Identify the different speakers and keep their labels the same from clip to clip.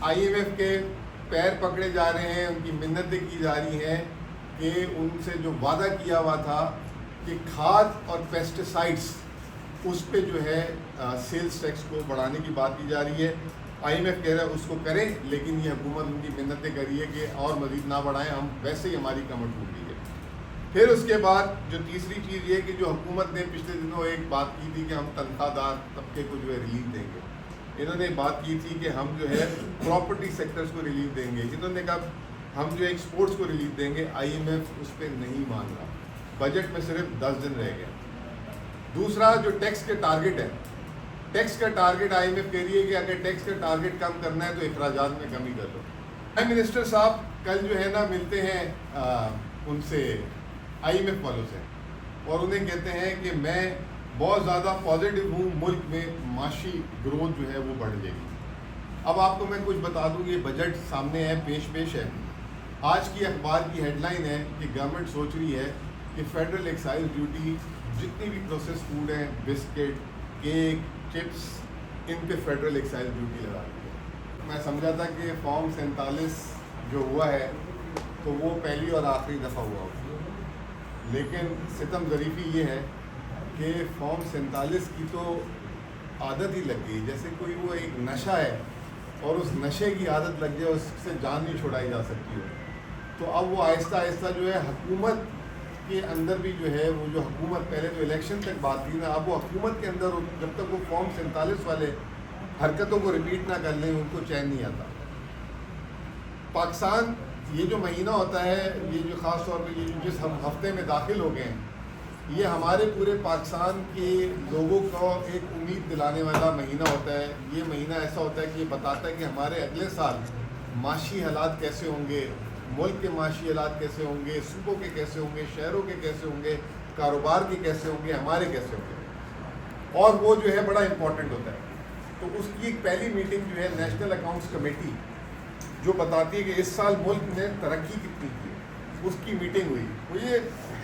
Speaker 1: I am F کے پیر پکڑے جا رہے ہیں, ان کی منتیں کی جا رہی ہیں کہ ان سے جو وعدہ کیا ہوا تھا کہ کھاد اور پیسٹیسائڈس اس پہ جو ہے سیلز ٹیکس کو بڑھانے کی بات کی جا رہی ہے. آئی ایم ایف کہہ رہا ہے اس کو کریں, لیکن یہ حکومت ان کی منتیں کر رہی ہے کہ اور مزید نہ بڑھائیں, ہم ویسے ہی ہماری کمر ٹوٹ گئی ہے. پھر اس کے بعد جو تیسری چیز یہ کہ جو حکومت نے پچھلے دنوں ایک بات کی تھی کہ ہم تنخواہ دار طبقے کو جو ہے ریلیف دیں گے. انہوں نے بات کی تھی کہ ہم جو ہے پراپرٹی سیکٹرز کو ریلیف دیں گے. انہوں نے کہا ہم جو ایکسپورٹس کو ریلیف دیں گے. آئی ایم ایف اس پہ نہیں مان رہا. بجٹ میں صرف 10 دن رہ گئے. دوسرا جو ٹیکس کے ٹارگٹ ہے, ٹیکس کا ٹارگٹ آئی ایم ایف کہہ رہی ہے کہ اگر ٹیکس کا ٹارگٹ کم کرنا ہے تو اخراجات میں کمی کر لو. پرائم منسٹر صاحب کل جو ہے نا ملتے ہیں ان سے, آئی ایم ایف والوں سے, اور انہیں کہتے ہیں کہ میں بہت زیادہ پازیٹیو ہوں, ملک میں معاشی گروتھ جو ہے وہ بڑھ جائے گی. اب آپ کو میں کچھ بتا دوں, یہ بجٹ سامنے ہے, پیش ہے. آج کی اخبار کی ہیڈ لائن ہے کہ گورنمنٹ سوچ رہی ہے کہ فیڈرل ایکسائز ڈیوٹی جتنی بھی پروسیس فوڈ ہیں, بسکٹ, کیک, چپس, ان پہ فیڈرل ایکسائز ڈیوٹی لگا دی ہے. میں سمجھا تھا کہ فارم 47 جو ہوا ہے تو وہ پہلی اور آخری دفعہ ہوا ہوگا, لیکن ستم ظریفی یہ ہے کہ فارم 47 کی تو عادت ہی لگ گئی, جیسے کوئی وہ ایک نشہ ہے اور اس نشے کی عادت لگ جائے, اس سے جان نہیں چھڑائی جا سکتی ہو. تو اب وہ آہستہ آہستہ جو ہے حکومت کے اندر بھی جو ہے وہ جو حکومت پہلے تو الیکشن تک بات تھی نا, اب وہ حکومت کے اندر جب تک وہ فارم 47 والے حرکتوں کو ریپیٹ نہ کر لیں ان کو چین نہیں آتا. پاکستان یہ جو مہینہ ہوتا ہے, یہ جو خاص طور پہ یہ جس ہم ہفتے میں داخل ہو گئے ہیں, یہ ہمارے پورے پاکستان کے لوگوں کو ایک امید دلانے والا مہینہ ہوتا ہے. یہ مہینہ ایسا ہوتا ہے کہ یہ بتاتا ہے کہ ہمارے اگلے سال معاشی حالات کیسے ہوں گے, ملک کے معاشی حالات کیسے ہوں گے, صوبوں کے کیسے ہوں گے, شہروں کے کیسے ہوں گے, کاروبار کے کیسے ہوں گے, ہمارے کیسے ہوں گے, اور وہ جو ہے بڑا امپورٹنٹ ہوتا ہے. تو اس کی ایک پہلی میٹنگ جو ہے نیشنل اکاؤنٹس کمیٹی جو بتاتی ہے کہ اس سال ملک نے ترقی کتنی کی, اس کی میٹنگ ہوئی. مجھے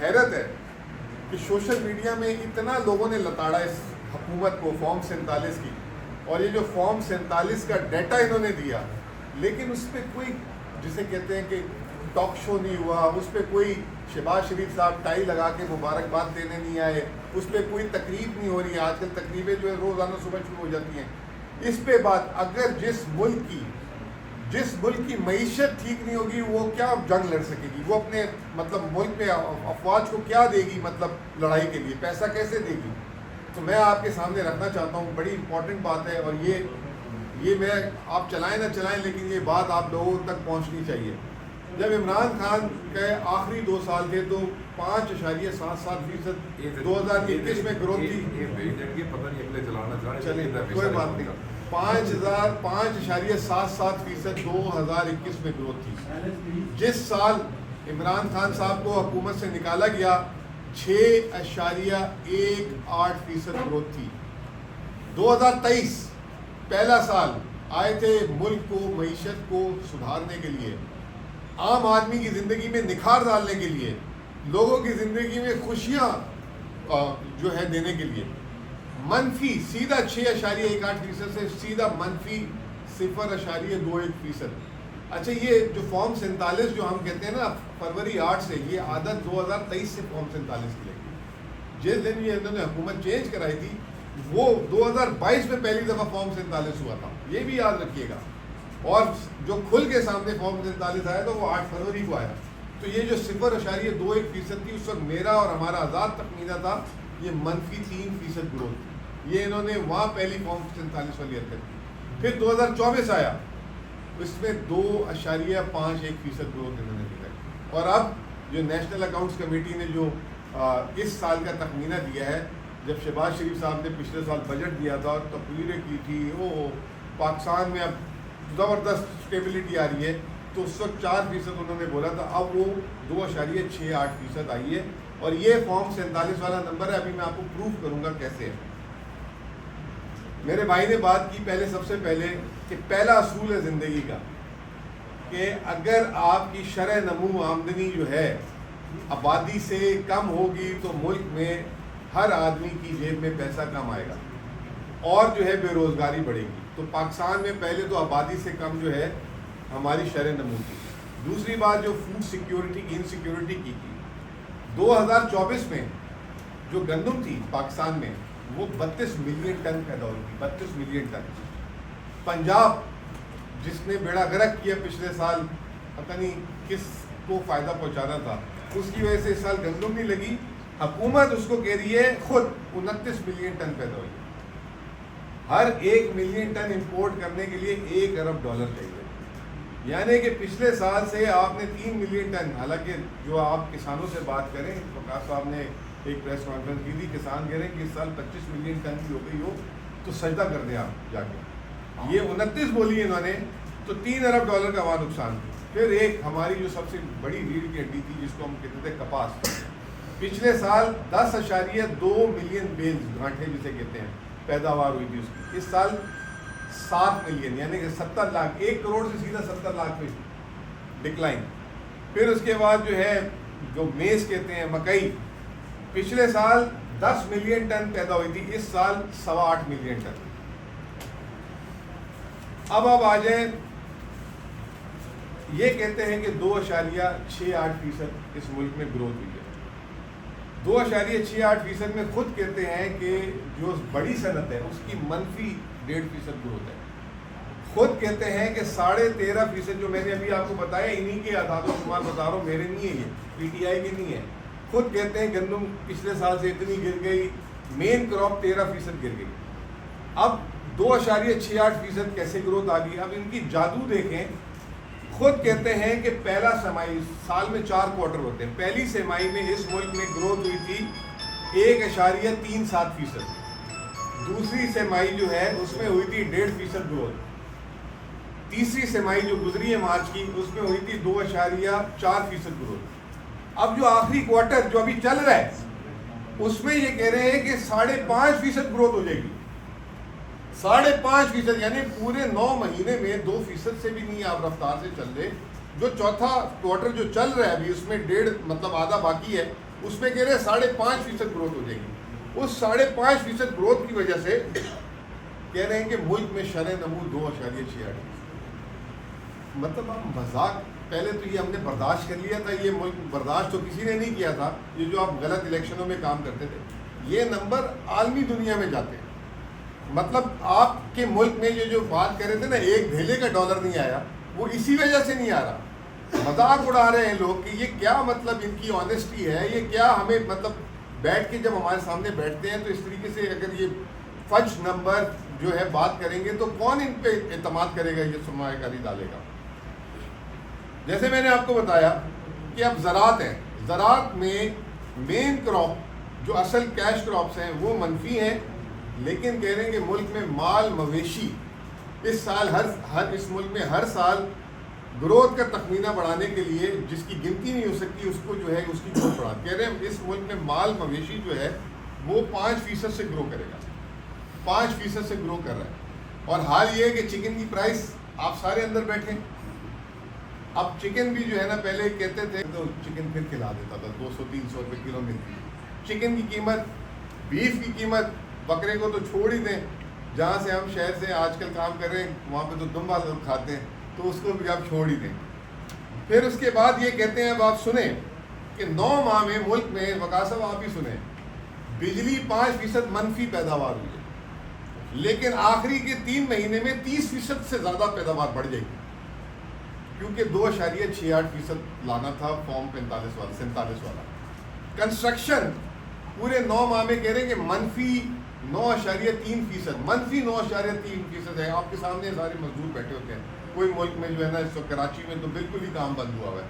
Speaker 1: حیرت ہے کہ سوشل میڈیا میں اتنا لوگوں نے لتاڑا اس حکومت کو فارم 47 کی, اور یہ جو فارم 47 کا ڈیٹا انہوں نے دیا, لیکن اس پہ کوئی جسے کہتے ہیں کہ ٹاک شو نہیں ہوا, اس پہ کوئی شہباز شریف صاحب ٹائی لگا کے مبارکباد دینے نہیں آئے, اس پہ کوئی تقریب نہیں ہو رہی. آج کل تقریبیں جو ہے روزانہ صبح شروع ہو جاتی ہیں. اس پہ بات, اگر جس ملک کی معیشت ٹھیک نہیں ہوگی وہ کیا جنگ لڑ سکے گی, وہ اپنے مطلب ملک میں افواج کو کیا دے گی, مطلب لڑائی کے لیے پیسہ کیسے دے گی. تو میں آپ کے سامنے رکھنا چاہتا ہوں, بڑی امپورٹنٹ بات ہے, اور یہ میں آپ چلائیں نہ چلائیں لیکن یہ بات آپ لوگوں تک پہنچنی چاہیے. جب عمران خان کے آخری 2 سال تھے تو 5.77% 2021 میں گروتھ تھی. چلیں کوئی بات نہیں, 5.77% 2021 میں گروتھ تھی. جس سال عمران خان صاحب کو حکومت سے نکالا گیا 6.18% گروتھ تھی. 2023 پہلا سال آئے تھے ملک کو, معیشت کو سدھارنے کے لیے, عام آدمی کی زندگی میں نکھار ڈالنے کے لیے, لوگوں کی زندگی میں خوشیاں جو ہے دینے کے لیے. منفی سیدھا 6.18% سے سیدھا منفی 0.21%. اچھا, یہ جو فارم 47 جو ہم کہتے ہیں نا فروری 8 سے, یہ عادت 2023 سے فارم 47 کی لگی. جس دن یہ انہوں نے حکومت چینج کرائی تھی وہ 2022 میں پہلی دفعہ فارم 47 ہوا تھا, یہ بھی یاد رکھیے گا. اور جو کھل کے سامنے فارم 47 آیا تو وہ 8 فروری کو آیا. تو یہ جو 0.21% تھی اس وقت میرا اور ہمارا آزاد تخمینہ تھا یہ منفی 3% گروتھ تھی. یہ انہوں نے وہاں پہلی فارم 47 والی حرکت کی. پھر 2024 آیا, اس میں 2.51% گروتھ انہوں نے دکھائی. اور اب جو نیشنل اکاؤنٹس کمیٹی نے جو اس سال کا تخمینہ دیا ہے, جب شہباز شریف صاحب نے پچھلے سال بجٹ دیا تھا اور تقریریں کی تھی وہ پاکستان میں اب زبردست اسٹیبلٹی آ رہی ہے, تو اس وقت 4% انہوں نے بولا تھا, اب وہ 2.68% آئی ہے. اور یہ فارم 47 والا نمبر ہے, ابھی میں آپ کو پروف کروں گا کیسے ہے. میرے بھائی نے بات کی پہلے, سب سے پہلے کہ پہلا اصول ہے زندگی کا کہ اگر آپ کی شرح نمو آمدنی جو ہے آبادی سے کم ہوگی تو ملک میں ہر آدمی کی جیب میں پیسہ کم آئے گا اور جو ہے بے روزگاری بڑھے گی. تو پاکستان میں پہلے تو آبادی سے کم جو ہے ہماری شرح نمو تھی. دوسری بات جو فوڈ سیکیورٹی کی انسیکیورٹی کی تھی, 2024 میں جو گندم تھی پاکستان میں وہ 32 ملین ٹن پیدا ہوئی تھی, 32 ملین ٹن. پنجاب جس نے بیڑا غرق کیا پچھلے سال, پتہ نہیں کس کو فائدہ پہنچانا تھا, اس کی وجہ سے اس سال گندم نہیں لگی. حکومت اس کو کہہ رہی ہے خود 29 ملین ٹن پیدا ہوئی. ہر 1 ملین ٹن امپورٹ کرنے کے لیے $1 ارب چاہیے. یعنی کہ پچھلے سال سے آپ نے 3 ملین ٹن, حالانکہ جو آپ کسانوں سے بات کریں, وقاص صاحب نے ایک پریس کانفرنس کی تھی, کسان کہہ رہے ہیں کہ اس سال 25 ملین ٹن کی ہو گئی ہو تو سجدہ کر دیں آپ جا کے. یہ 29 بولی انہوں نے, تو $3 ارب کا وہاں نقصان. پھر ایک ہماری جو سب سے بڑی ریڑھ کی ہڈی تھی جس کو ہم کہتے تھے کپاس, پچھلے سال 10.2 ملین بیلز, گھانٹے جسے کہتے ہیں, پیداوار ہوئی تھی اس کی. اس سال 7 ملین, یعنی کہ 70 لاکھ, 1 کروڑ سے سیدھا 70 لاکھ میں ڈکلائن. پھر اس کے بعد جو ہے جو میز کہتے ہیں, مکئی, پچھلے سال 10 ملین ٹن پیدا ہوئی تھی, اس سال 8.25 ملین ٹن. اب آپ آ جائیں, یہ کہتے ہیں کہ 2.68% اس ملک میں گروتھ ہوئی ہے. 2.68% میں خود کہتے ہیں کہ جو بڑی صنعت ہے اس کی منفی 1.5% گروتھ ہے. خود کہتے ہیں کہ 13.5% جو میں نے ابھی آپ کو بتایا, انہی کے اعداد و شمار بتا رہا ہوں, میرے نہیں ہے, یہ پی ٹی آئی کے نہیں ہے. خود کہتے ہیں گندم پچھلے سال سے اتنی گر گئی, مین کراپ 13% گر گئی. اب 2.68% کیسے گروتھ آ گئی؟ اب ان کی جادو دیکھیں. خود کہتے ہیں کہ پہلا سمائی, سال میں 4 کوارٹر ہوتے ہیں, پہلی سمائی میں اس ملک میں گروتھ ہوئی تھی 1.37%. دوسری سمائی جو ہے اس میں ہوئی تھی 1.5% گروتھ. تیسری سمائی جو گزری ہے مارچ کی, اس میں ہوئی تھی 2.4% گروتھ. اب جو آخری کوارٹر جو ابھی چل رہا ہے اس میں یہ کہہ رہے ہیں کہ 5.5% گروتھ ہو جائے گی. 5.5%, یعنی پورے 9 مہینے میں 2% سے بھی نہیں آپ رفتار سے چل رہے. جو چوتھا کوارٹر جو چل رہا ہے ابھی, اس میں 1.5 مطلب آدھا باقی ہے, اس میں کہہ رہے ہیں 5.5% گروتھ ہو جائے گی. اس 5.5% گروتھ کی وجہ سے کہہ رہے ہیں کہ ملک میں شرح نمو 2.68. مطلب آپ مذاق, پہلے تو یہ ہم نے برداشت کر لیا تھا, یہ ملک برداشت تو کسی نے نہیں کیا تھا, یہ جو آپ غلط الیکشنوں میں کام کرتے تھے. یہ نمبر عالمی دنیا میں جاتے ہیں. مطلب آپ کے ملک میں یہ جو بات کر رہے تھے نا, ایک ڈھیلے کا ڈالر نہیں آیا, وہ اسی وجہ سے نہیں آ رہا. مذاق اڑا رہے ہیں لوگ کہ یہ کیا مطلب ان کی آنیسٹی ہے, یہ کیا ہمیں مطلب بیٹھ کے جب ہمارے سامنے بیٹھتے ہیں تو اس طریقے سے اگر یہ فج نمبر جو ہے بات کریں گے تو کون ان پہ اعتماد کرے گا, یہ سرمایہ کاری ڈالے گا. جیسے میں نے آپ کو بتایا کہ اب زراعت ہے, زراعت میں مین کراپ جو اصل کیش کراپس ہیں وہ منفی ہیں, لیکن کہہ رہے ہیں کہ ملک میں مال مویشی اس سال اس ملک میں ہر سال گروتھ کا تخمینہ بڑھانے کے لیے, جس کی گنتی نہیں ہو سکتی, اس کو جو ہے اس کی گروتھ بڑھا. کہہ رہے ہیں اس ملک میں مال مویشی جو ہے وہ 5% سے گرو کرے گا, 5% سے گرو کر رہا ہے. اور حال یہ ہے کہ چکن کی پرائس, آپ سارے اندر بیٹھے, اب چکن بھی جو ہے نا پہلے کہتے تھے تو چکن پھر کھلا دیتا تھا, 200-300 روپے کلو ملتی. چکن کی قیمت, بیف کی قیمت, بکرے کو تو چھوڑ ہی دیں, جہاں سے ہم شہر سے آج کل کام کر رہے ہیں وہاں پہ تو دمبا لوگ کھاتے ہیں, تو اس کو بھی آپ چھوڑ ہی دیں. پھر اس کے بعد یہ کہتے ہیں, اب آپ سنیں کہ 9 ماہ میں ملک میں, وقاص صاحب آپ ہی سنیں, بجلی 5% منفی پیداوار ہوئی ہے, لیکن آخری کے 3 مہینے میں 30% سے زیادہ پیداوار بڑھ جائے گی, کیونکہ 2.68% لانا تھا فارم 47 والا. کنسٹرکشن پورے 9 ماہ میں کہہ رہے ہیں کہ منفی 9.3%, منفی 9.3% ہے. آپ کے سامنے سارے مزدور بیٹھے ہوتے ہیں, کوئی ملک میں جو ہے نا, اس وقت کراچی میں تو بالکل ہی کام بند ہوا ہوا ہے.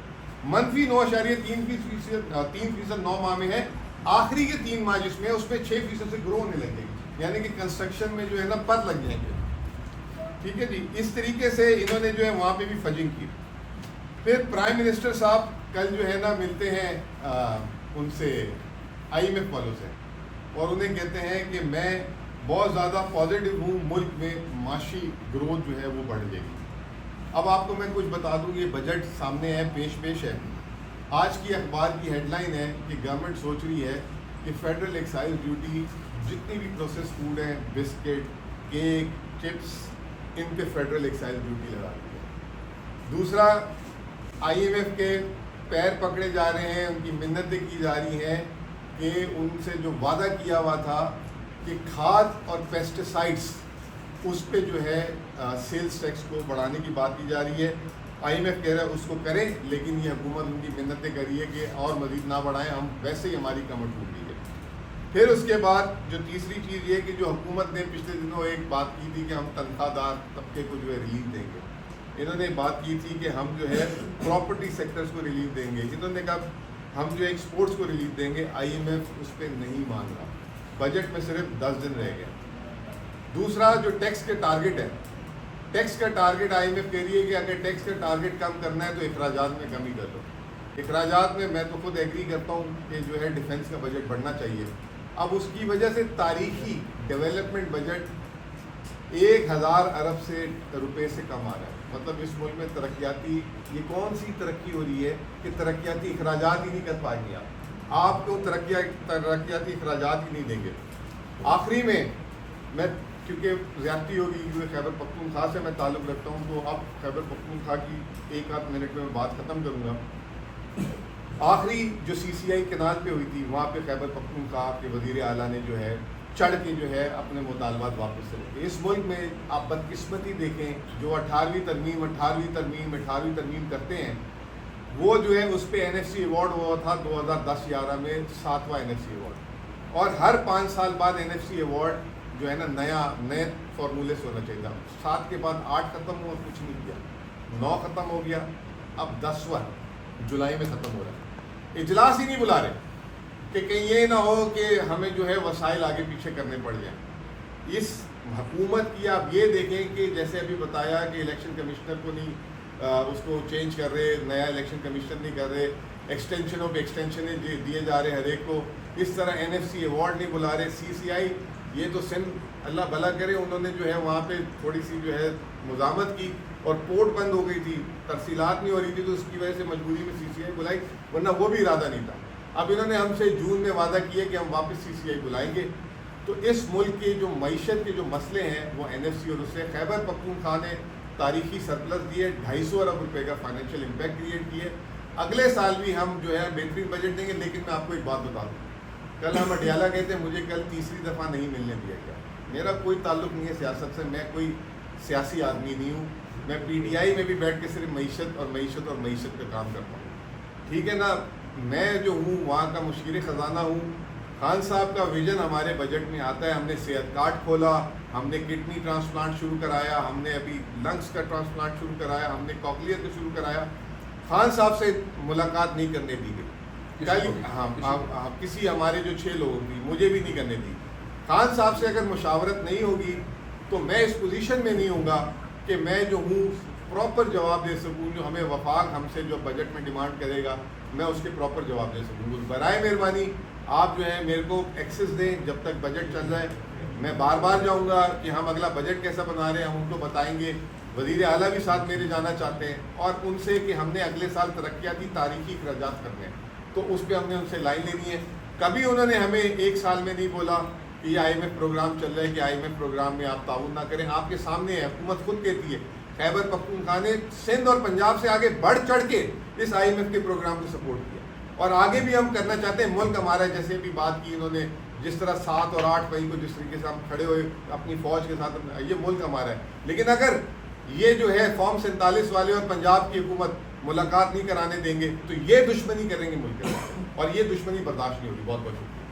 Speaker 1: منفی 9.3% 9 ماہ میں ہے. آخری کے 3 ماہ جس میں, اس میں 6% سے گرو ہونے لگے گی, یعنی کہ کنسٹرکشن میں جو ہے نا پر لگ جائیں گے. ٹھیک ہے جی, اس طریقے سے انہوں نے جو ہے وہاں پہ بھی فجنگ کی. پھر پرائم منسٹر صاحب کل جو ہے نا ملتے ہیں ان سے, IMF والوں سے, اور انہیں کہتے ہیں کہ میں بہت زیادہ پازیٹیو ہوں, ملک میں معاشی گروتھ جو ہے وہ بڑھ جائے گی. اب آپ کو میں کچھ بتا دوں, یہ بجٹ سامنے ہے, پیش ہے. آج کی اخبار کی ہیڈ لائن ہے کہ گورنمنٹ سوچ رہی ہے کہ فیڈرل ایکسائز ڈیوٹی جتنی بھی پروسیس فوڈ ہیں, بسکٹ, کیک, چپس, ان پہ فیڈرل ایکسائز ڈیوٹی لگا دی ہے۔ دوسرا، IMF کے پیر پکڑے جا رہے ہیں، ان کی منتیں کی جا رہی ہیں کہ ان سے جو وعدہ کیا ہوا تھا کہ کھاد اور پیسٹیسائڈس اس پہ جو ہے سیلز ٹیکس کو بڑھانے کی بات کی جا رہی ہے۔ IMF کہہ رہا ہے اس کو کریں، لیکن یہ حکومت ان کی منتیں کر رہی ہے کہ اور مزید نہ بڑھائیں، ہم ویسے ہی ہماری کمر ٹوٹ گئی ہے۔ پھر اس کے بعد جو تیسری چیز یہ کہ جو حکومت نے پچھلے دنوں ایک بات کی تھی کہ ہم تنخواہ دار طبقے کو جو ہے ریلیف دیں گے، انہوں نے بات کی تھی کہ ہم جو ہے پراپرٹی سیکٹرز کو ریلیف دیں گے، انہوں نے کہا ہم جو ایکسپورٹس کو ریلیف دیں گے۔ IMF اس پہ نہیں مان رہا، بجٹ میں صرف 10 دن رہ گئے۔ دوسرا، جو ٹیکس کے ٹارگٹ ہے، ٹیکس کا ٹارگٹ IMF کہہ رہی ہے کہ اگر ٹیکس کا ٹارگٹ کم کرنا ہے تو اخراجات میں کمی کر لو۔ اخراجات میں تو خود ایگری کرتا ہوں کہ جو ہے ڈیفنس کا بجٹ بڑھنا چاہیے۔ اب اس کی وجہ سے تاریخی ڈیولپمنٹ بجٹ 1000 ارب سے روپے سے کم آ رہا ہے۔ مطلب اس ملک میں ترقیاتی، یہ کون سی ترقی ہو رہی ہے کہ ترقیاتی اخراجات ہی نہیں کر پائیں گے آپ کو ترقیاتی اخراجات ہی نہیں دیں گے۔ آخری میں کیونکہ زیادتی ہوگی، کیونکہ خیبر پختونخوا سے میں تعلق رکھتا ہوں، تو اب خیبر پختونخوا کی ایک آدھ منٹ میں بات ختم کروں گا۔ آخری جو CCI کنال پہ ہوئی تھی، وہاں پہ خیبر پختونخوا کے وزیر اعلیٰ نے جو ہے چڑھ کے جو ہے اپنے مطالبات واپس سے لے۔ اس ملک میں آپ بدقسمتی دیکھیں، جو 18ویں ترمیم کرتے ہیں، وہ جو ہے اس پہ NFC ایوارڈ ہوا تھا 2010-11 میں 7واں NFC ایوارڈ، اور ہر 5 سال بعد NFC ایوارڈ جو ہے نا نئے فارمولے سے ہونا چاہیے تھا۔ 7 کے بعد 8 ختم ہوا، کچھ نہیں کیا، 9 ختم ہو گیا، اب 10واں جولائی میں ختم ہو رہا ہے۔ اجلاس ہی نہیں بلا رہے کہ کہیں یہ نہ ہو کہ ہمیں جو ہے وسائل آگے پیچھے کرنے پڑ جائیں۔ اس حکومت کی آپ یہ دیکھیں کہ جیسے ابھی بتایا کہ الیکشن کمشنر کو نہیں اس کو چینج کر رہے، نیا الیکشن کمشنر نہیں کر رہے، ایکسٹینشنوں پہ ایکسٹینشن دیے جا رہے ہر ایک کو، اس طرح NFC ایوارڈ نہیں بلا رہے۔ CCI یہ تو سندھ اللہ بھلا کرے، انہوں نے جو ہے وہاں پہ تھوڑی سی جو ہے مزاحمت کی اور پورٹ بند ہو گئی تھی، ترسیلات نہیں ہو رہی تھی، تو اس کی وجہ سے مجبوری میں CCI بلائی، ورنہ وہ بھی ارادہ نہیں تھا۔ اب انہوں نے ہم سے جون میں وعدہ کیا کہ ہم واپس CCI بلائیں گے۔ تو اس ملک کے جو معیشت کے جو مسئلے ہیں وہ NFC اور اس سے خیبر پختونخوا نے تاریخی سرپلس دیے، 250 ارب روپے کا فائنینشیل امپیکٹ کریٹ کیے۔ اگلے سال بھی ہم جو ہے بہترین بجٹ دیں گے، لیکن میں آپ کو ایک بات بتا دوں، کل ہم اڈیالہ گئے تھے، مجھے کل تیسری دفعہ نہیں ملنے دیا گیا۔ میرا کوئی تعلق نہیں ہے سیاست سے، میں کوئی سیاسی آدمی نہیں ہوں، میں PTI میں بھی بیٹھ کے صرف معیشت پہ کام کرتا ہوں، ٹھیک ہے نا۔ میں جو ہوں وہاں کا مشیر خزانہ ہوں۔ خان صاحب کا ویژن ہمارے بجٹ میں آتا ہے، ہم نے صحت کارڈ کھولا، ہم نے کڈنی ٹرانسپلانٹ شروع کرایا، ہم نے ابھی لنگس کا ٹرانسپلانٹ شروع کرایا، ہم نے کوکلیئر کا شروع کرایا۔ خان صاحب سے ملاقات نہیں کرنے دی گئی، ہاں کسی ہمارے جو 6 لوگوں کی، مجھے بھی نہیں کرنے دی۔ خان صاحب سے اگر مشاورت نہیں ہوگی تو میں اس پوزیشن میں نہیں ہوں گا کہ میں جو ہوں پراپر جواب دے سکوں، جو ہمیں وفاق ہم سے جو بجٹ میں ڈیمانڈ کرے گا میں اس کے پراپر جواب دے سکوں۔ برائے مہربانی آپ جو ہے میرے کو ایکسس دیں جب تک بجٹ چل رہا ہے۔ میں بار بار جاؤں گا کہ ہم اگلا بجٹ کیسا بنا رہے ہیں، ہم ان کو بتائیں گے۔ وزیر اعلیٰ بھی ساتھ میرے جانا چاہتے ہیں، اور ان سے کہ ہم نے اگلے سال ترقیاتی تاریخی اخراجات کرنے ہیں، تو اس پہ ہم نے ان سے لائن لینی ہے۔ کبھی انہوں نے ہمیں ایک سال میں نہیں بولا کہ یہ IMF پروگرام چل رہا ہے کہ IMF پروگرام میں آپ تعاون نہ کریں۔ آپ کے سامنے ہے، حکومت خود کہتی ہے، خیبر پختونخوا نے سندھ اور پنجاب سے آگے بڑھ چڑھ کے اس IMF کے پروگرام کو سپورٹ کیا، اور آگے بھی ہم کرنا چاہتے ہیں۔ ملک ہمارا، جیسے بھی بات کی انہوں نے، جس طرح 7 اور 8 مئی کو جس طریقے سے ہم کھڑے ہوئے اپنی فوج کے ساتھ، یہ ملک ہمارا ہے۔ لیکن اگر یہ جو ہے فارم 47 والے اور پنجاب کی حکومت ملاقات نہیں کرانے دیں گے تو یہ دشمنی کریں گے ملک کے ساتھ، اور یہ دشمنی برداشت نہیں ہوگی۔ بہت بہت شکریہ۔